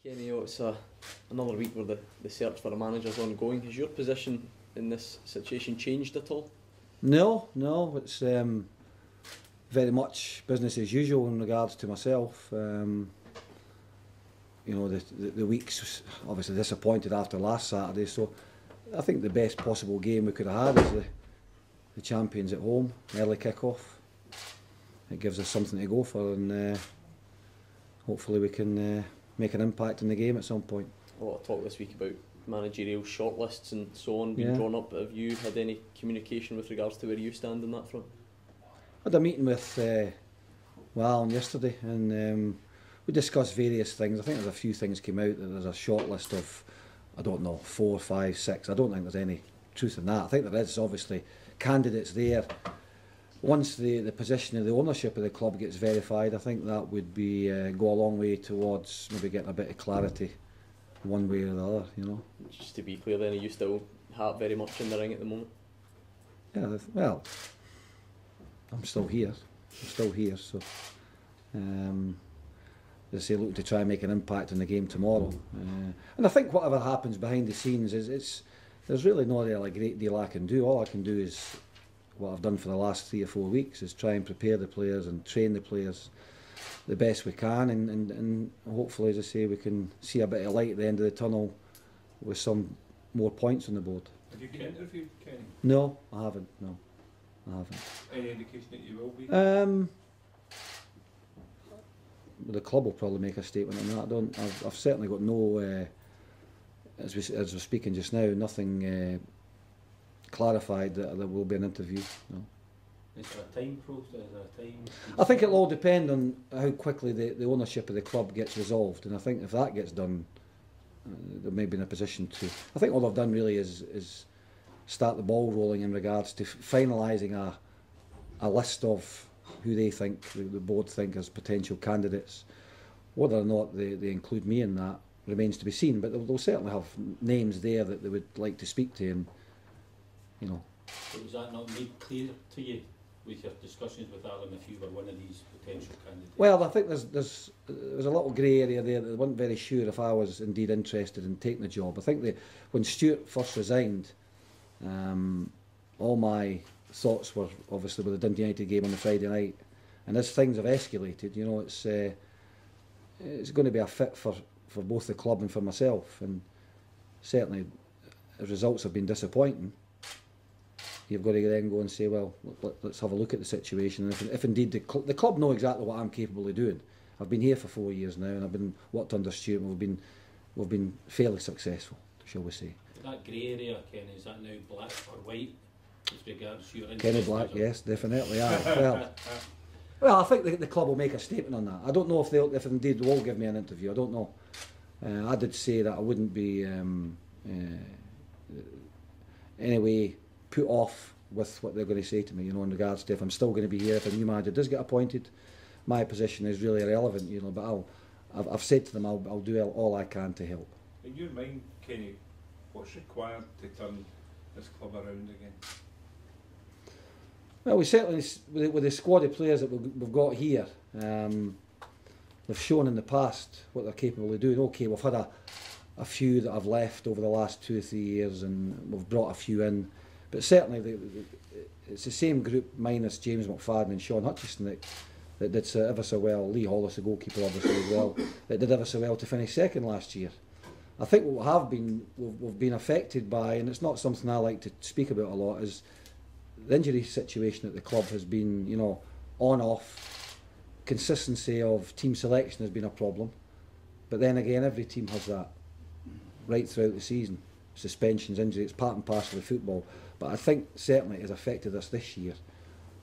Kenny, it's another week where the search for a manager is ongoing. Has your position in this situation changed at all? No, it's very much business as usual in regards to myself. You know, the week's obviously disappointed after last Saturday, so I think the best possible game we could have had is the champions at home, early kick-off. It gives us something to go for, and hopefully we can make an impact in the game at some point. A lot of talk this week about managerial shortlists and so on being drawn up. Have you had any communication with regards to where you stand on that front? I had a meeting with Alan yesterday, and we discussed various things. I think there's a few things came out that there's a shortlist of, I don't know, 4, 5, 6. I don't think there's any truth in that. I think there is obviously candidates there. Once the position of the ownership of the club gets verified, I think that would be go a long way towards maybe getting a bit of clarity one way or the other, you know. Just to be clear then, are you still very much in the ring at the moment? Yeah, well, I'm still here. So as I say, look to try and make an impact on the game tomorrow. And I think whatever happens behind the scenes there's really not really a great deal I can do. All I can do is what I've done for the last 3 or 4 weeks, is try and prepare the players and train the players the best we can, and hopefully, as I say, we can see a bit of light at the end of the tunnel with some more points on the board. Have you been interviewed, Kenny? No, I haven't. No, I haven't. Any indication that you will be? The club will probably make a statement on that. I've certainly got no. As we're speaking just now, nothing clarified that there will be an interview. No. Is there a time process? I think it'll all depend on how quickly the ownership of the club gets resolved, and I think if that gets done, they may be in a position to. I think all they've done really is start the ball rolling in regards to finalising a list of who they think the board think as potential candidates. Whether or not they include me in that remains to be seen, but they'll certainly have names there that they would like to speak to, and you know. But was that not made clear to you with your discussions with Alan if you were one of these potential candidates? Well, I think there's a little grey area there that they weren't very sure if I was indeed interested in taking the job. I think when Stuart first resigned, all my thoughts were obviously with the Dundee United game on the Friday night, and as things have escalated, you know, it's going to be a fit for both the club and for myself, and certainly the results have been disappointing. You've got to then go and say, well, let's have a look at the situation. And if indeed the club know exactly what I'm capable of doing. I've been here for 4 years now, and I've been worked under Stuart, and we've been fairly successful, shall we say. That grey area, Kenny, is that now black or white as regards your interest? Kenny Black, yes, definitely. Well, I think the club will make a statement on that. I don't know if indeed they will give me an interview. I don't know. I did say that I wouldn't be anyway put off with what they're going to say to me, you know, in regards to if I'm still going to be here if a new manager does get appointed. My position is really irrelevant, you know, but I've said to them I'll do all I can to help. In your mind, Kenny, what's required to turn this club around again? Well, we certainly, with the squad of players that we've got here, they've shown in the past what they're capable of doing. Okay, we've had a few that have left over the last 2 or 3 years, and we've brought a few in. But certainly, it's the same group minus James McFadden and Sean Hutchison that did ever so well. Lee Hollis, the goalkeeper, obviously as well, that did ever so well to finish second last year. I think what we've been affected by, and it's not something I like to speak about a lot, is the injury situation at the club has been, you know, on-off. Consistency of team selection has been a problem. But then again, every team has that right throughout the season. Suspensions, injuries, it's part and parcel of football. But I think certainly it has affected us this year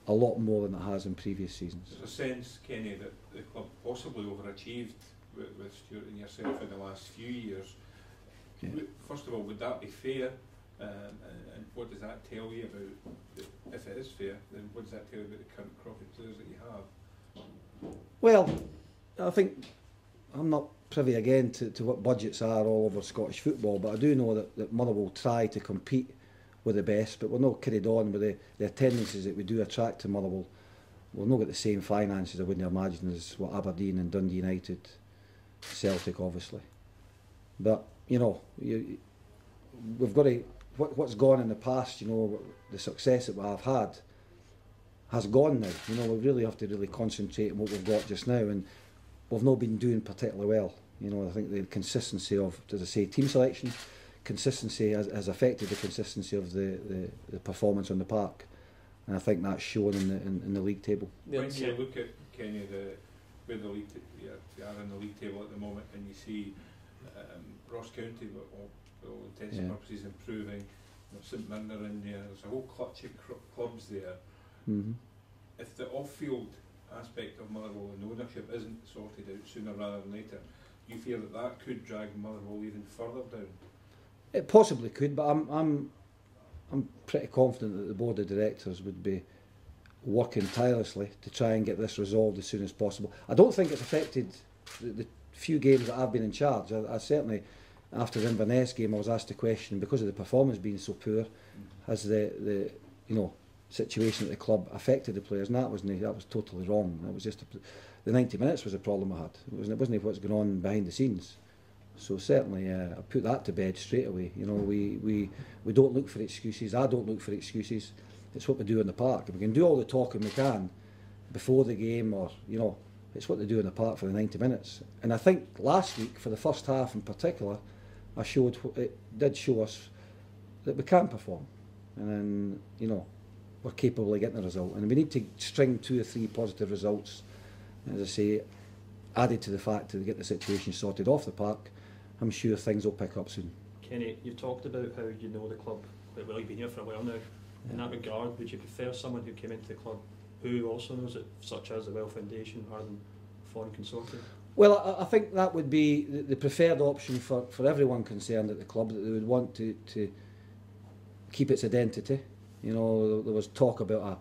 a lot more than it has in previous seasons. There's a sense, Kenny, that the club possibly overachieved with Stuart and yourself in the last few years. Yeah. First of all, would that be fair? And what does that tell you about, if it is fair, then what does that tell you about the current crop of players that you have? Well, I think I'm not privy again to what budgets are all over Scottish football, but I do know that Motherwell will try to compete with the best, but we're not carried on with the attendances that we do attract to Motherwell. We'll not get the same finances, I wouldn't imagine, as what Aberdeen and Dundee United, Celtic obviously. But you know, we've got to what's gone in the past. You know, the success that we have had has gone now. You know, we really have to really concentrate on what we've got just now, and we've not been doing particularly well. You know, I think the consistency of, as I say, team selection, consistency has affected the consistency of the performance on the park, and I think that's shown in the league table. When you look at Kenny, where the league they are in the league table at the moment, and you see Ross County, for all intents and purposes, improving. St Mirren are in there. There's a whole clutch of clubs there. Mm-hmm. If the off-field aspect of Motherwell and ownership isn't sorted out sooner rather than later, you fear that could drag Motherwell even further down? It possibly could, but I'm pretty confident that the board of directors would be working tirelessly to try and get this resolved as soon as possible. I don't think it's affected the few games that I've been in charge. I certainly, after the Inverness game, I was asked the question, because of the performance being so poor, has the situation at the club affected the players? And that was totally wrong. That was just the 90 minutes was the problem I had. It wasn't what's going on behind the scenes. So certainly, I put that to bed straight away. You know, we don't look for excuses. I don't look for excuses. It's what we do in the park. If we can do all the talking we can before the game, or it's what they do in the park for the 90 minutes. And I think last week, for the first half in particular, it did show us that we can perform, and then we're capable of getting a result. And we need to string 2 or 3 positive results, as I say, added to the fact that we get the situation sorted off the park. I'm sure things will pick up soon. Kenny, you've talked about how you know the club quite well. You've been here for a while now. In that regard, would you prefer someone who came into the club who also knows it, such as the Well Foundation, rather than foreign consortium? Well, I think that would be the preferred option for everyone concerned at the club, that they would want to keep its identity. You know, there was talk about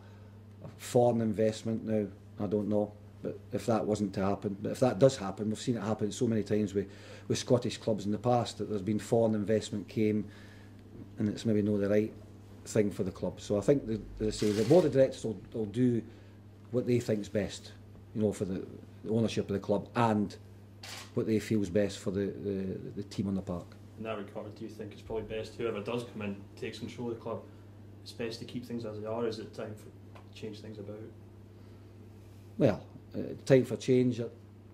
a foreign investment. Now, I don't know, but if that wasn't to happen, but if that does happen, we've seen it happen so many times with Scottish clubs in the past, that there's been foreign investment came, and it's maybe not the right thing for the club. So I think, as I say, the board of directors will do what they think's best, for the ownership of the club, and what they feel is best for the team on the park. In that regard, do you think it's probably best, whoever does come in, takes control of the club, it's best to keep things as they are, or is it time to change things about? Well, time for change,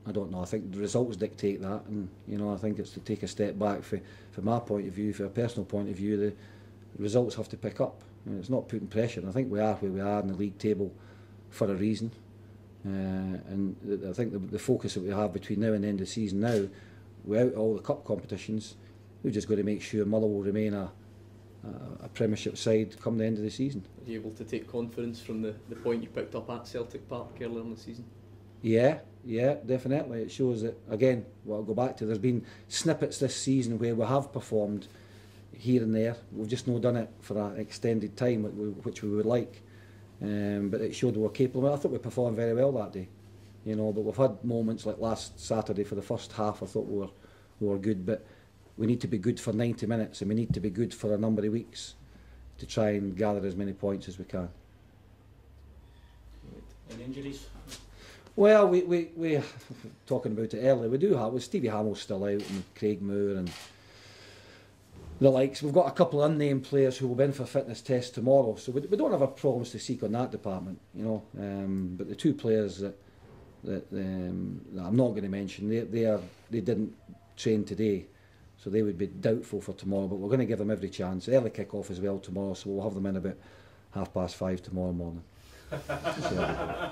I don't know. I think the results dictate that, and I think it's to take a step back. From my point of view, from a personal point of view, the results have to pick up. It's not putting pressure, and I think we are where we are in the league table for a reason. And I think the focus that we have between now and the end of the season, now we're out all the cup competitions, we've just got to make sure Motherwell will remain a Premiership side come the end of the season. Are you able to take confidence from the point you picked up at Celtic Park earlier in the season? Yeah, definitely. It shows that, again, what I'll go back to, there's been snippets this season where we have performed here and there. We've just not done it for an extended time, which we would like. But it showed we were capable. I thought we performed very well that day, but we've had moments like last Saturday. For the first half, I thought we were good, but we need to be good for 90 minutes, and we need to be good for a number of weeks to try and gather as many points as we can. And injuries? Well, we talking about it earlier, we do have, with Stevie Hamill's still out, and Craig Moore and the likes. We've got a couple of unnamed players who will be in for fitness tests tomorrow, so we don't have a problems to seek on that department, but the 2 players that I'm not going to mention, they didn't train today, so they would be doubtful for tomorrow, but we're going to give them every chance. Early kick-off as well tomorrow, so we'll have them in about 5:30 tomorrow morning. So.